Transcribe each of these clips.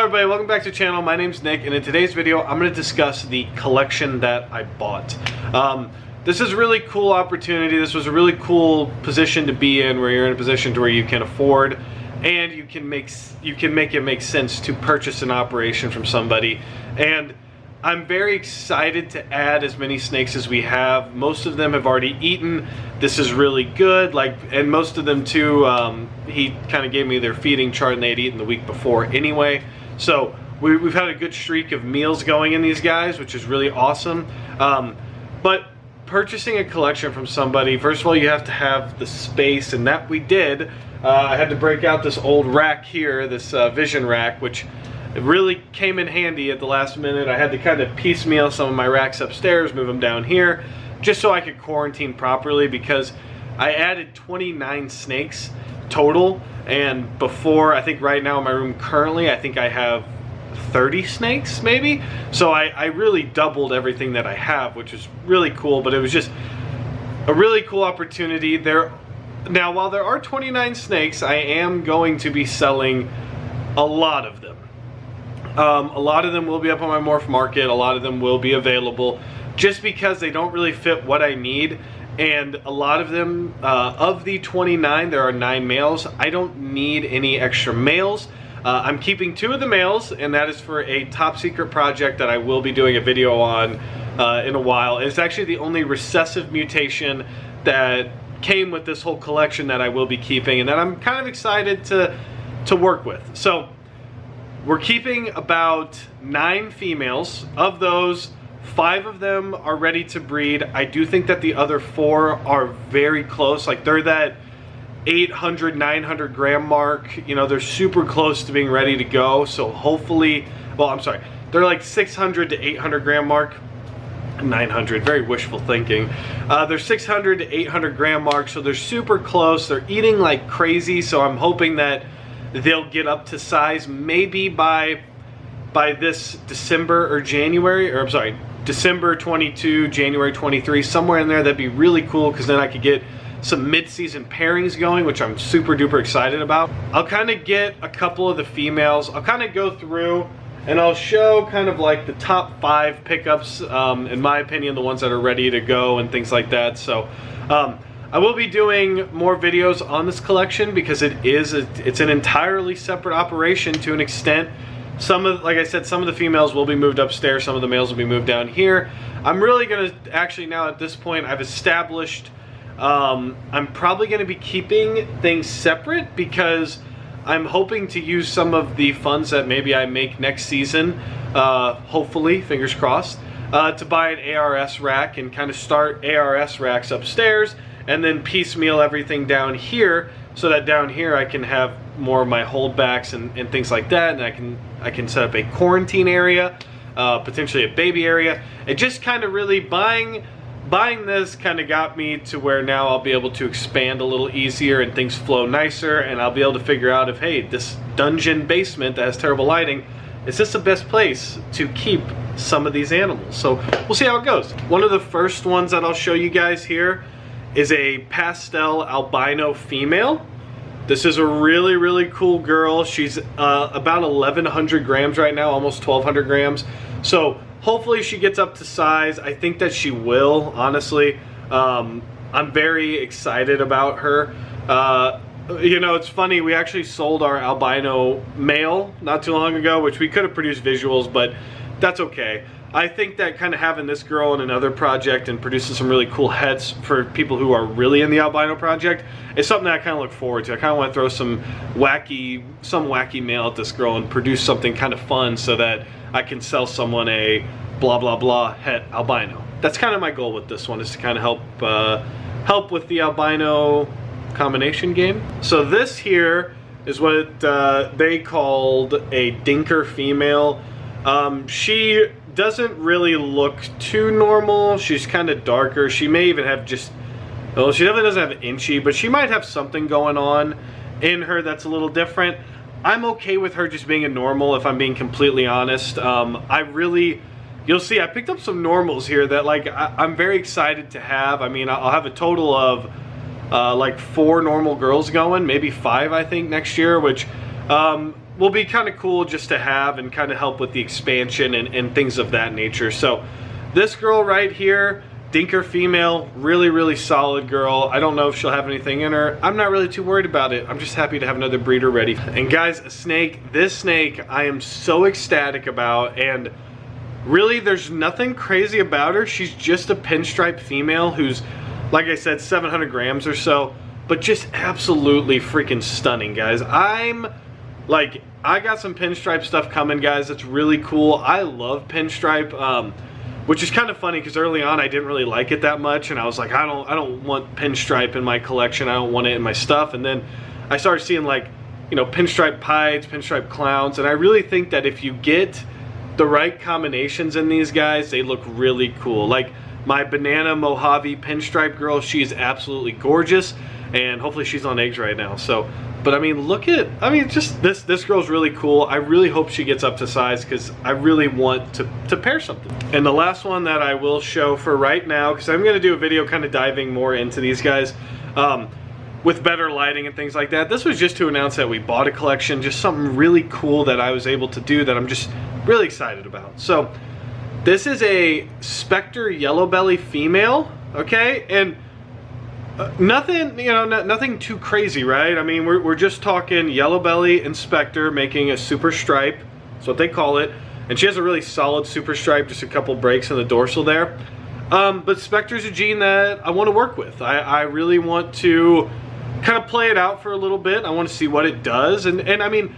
everybody, welcome back to the channel. My name's Nick, and in today's video I'm going to discuss the collection that I bought. This is a really cool opportunity. This was a really cool position to be in, where you're in a position to where you can afford and you can make it make sense to purchase an operation from somebody. And I'm very excited to add as many snakes as we have. Most of them have already eaten. This is really good. And most of them too, he kind of gave me their feeding chart and they had eaten the week before anyway. So we've had a good streak of meals going in these guys, which is really awesome. But purchasing a collection from somebody, first of all, you have to have the space, and that we did. I had to break out this old rack here, this vision rack, which it really came in handy at the last minute. I had to kind of piecemeal some of my racks upstairs, move them down here, just so I could quarantine properly, because I added 29 snakes total, and before, I think right now in my room currently, I think I have 30 snakes maybe. So I really doubled everything that I have, which is really cool, but it was just a really cool opportunity. Now, while there are 29 snakes, I am going to be selling a lot of them. A lot of them will be up on my morph market. A lot of them will be available just because they don't really fit what I need. And a lot of them, of the 29, there are 9 males. I don't need any extra males. I'm keeping 2 of the males, and that is for a top secret project that I will be doing a video on in a while. It's actually the only recessive mutation that came with this whole collection that I will be keeping, and that I'm kind of excited to work with. So we're keeping about 9 females. Of those, 5 of them are ready to breed. I do think that the other 4 are very close. Like, they're that 800, 900 gram mark. You know, they're super close to being ready to go. So hopefully, well, I'm sorry, they're like 600 to 800 gram mark. 900, very wishful thinking. They're 600 to 800 gram mark, so they're super close. They're eating like crazy, so I'm hoping that they'll get up to size maybe by this December or January, or I'm sorry, December 22, January 23, somewhere in there. That'd be really cool, because then I could get some mid-season pairings going, which I'm super duper excited about. I'll kind of get a couple of the females. I'll kind of go through and I'll show kind of like the top 5 pickups, in my opinion, the ones that are ready to go and things like that. So I will be doing more videos on this collection, because it's an entirely separate operation to an extent. Like I said, some of the females will be moved upstairs, some of the males will be moved down here. I'm really gonna, actually now at this point, I've established, I'm probably gonna be keeping things separate, because I'm hoping to use some of the funds that maybe I make next season, hopefully, fingers crossed, to buy an ARS rack and kind of start ARS racks upstairs, and then piecemeal everything down here, so that down here I can have more of my holdbacks and things like that, and I can set up a quarantine area, potentially a baby area. It just kind of really, buying this kind of got me to where now I'll be able to expand a little easier and things flow nicer, and I'll be able to figure out if, hey, this dungeon basement that has terrible lighting, is this the best place to keep some of these animals? So we'll see how it goes. One of the first ones that I'll show you guys here is a pastel albino female. This is a really, really cool girl. She's about 1,100 grams right now, almost 1,200 grams. So hopefully she gets up to size. I think that she will, honestly. I'm very excited about her. You know, it's funny, we actually sold our albino male not too long ago, which we could have produced visuals, but that's okay. I think that kind of having this girl in another project and producing some really cool heads for people who are really in the albino project is something that I kind of look forward to. I kind of want to throw some wacky male at this girl and produce something kind of fun, so that I can sell someone a blah blah blah het albino. That's kind of my goal with this one, is to kind of help with the albino combination game. So this here is what they called a dinker female. She doesn't really look too normal. She's kind of darker. She may even have she definitely doesn't have Entrie, but she might have something going on in her that's a little different. I'm okay with her just being a normal, if I'm being completely honest. You'll see, I picked up some normals here that, like, I'm very excited to have. I mean, I'll have a total of like 4 normal girls going, maybe 5 I think next year, which will be kind of cool just to have and kind of help with the expansion and things of that nature. So this girl right here, dinker female, really solid girl. I don't know if she'll have anything in her. I'm not really too worried about it. I'm just happy to have another breeder ready. And guys, a snake, this snake I am so ecstatic about, and really there's nothing crazy about her. She's just a pinstripe female who's, like I said, 700 grams or so, but just absolutely freaking stunning, guys. I got some pinstripe stuff coming, guys. That's really cool. I love pinstripe. Which is kind of funny because early on I didn't really like it that much, and I was like, I don't want pinstripe in my collection. I don't want it in my stuff. And then I started seeing, like, you know, pinstripe pieds, pinstripe clowns, and I really think that if you get the right combinations in these guys, they look really cool. Like my banana Mojave pinstripe girl, she's absolutely gorgeous, and hopefully she's on eggs right now. So, but I mean, look at, I mean, just this girl's really cool. I really hope she gets up to size because I really want to pair something. And the last one that I will show for right now, because I'm going to do a video kind of diving more into these guys with better lighting and things like that. This was just to announce that we bought a collection, just something really cool that I was able to do that I'm just really excited about. So this is a Spectre yellow belly female, okay? And nothing, you know, nothing too crazy, right? I mean, we're just talking yellow belly and Spectre making a super stripe. That's what they call it. And she has a really solid super stripe, just a couple breaks in the dorsal there. But Spectre's a gene that I want to work with. I really want to kind of play it out for a little bit. I want to see what it does. And I mean,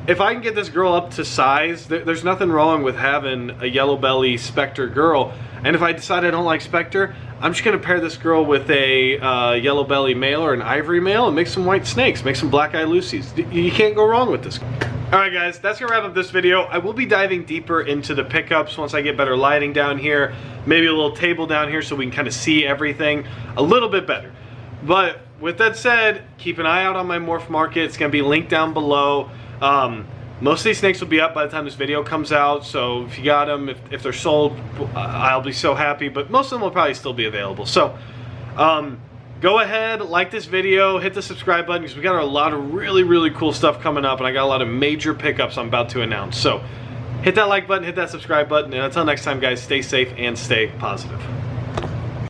if I can get this girl up to size, there's nothing wrong with having a yellow belly Spectre girl. And if I decide I don't like Spectre, I'm just going to pair this girl with a yellow belly male or an ivory male and make some white snakes, make some black eye Lucies. You can't go wrong with this. Alright guys, that's going to wrap up this video. I will be diving deeper into the pickups once I get better lighting down here, maybe a little table down here so we can kind of see everything a little bit better. But with that said, keep an eye out on my morph market. It's going to be linked down below. Most of these snakes will be up by the time this video comes out, so if you got them, if they're sold, I'll be so happy, but most of them will probably still be available. So go ahead, like this video, hit the subscribe button, because we got a lot of really cool stuff coming up, and I got a lot of major pickups I'm about to announce. So hit that like button, hit that subscribe button, and until next time guys, stay safe and stay positive.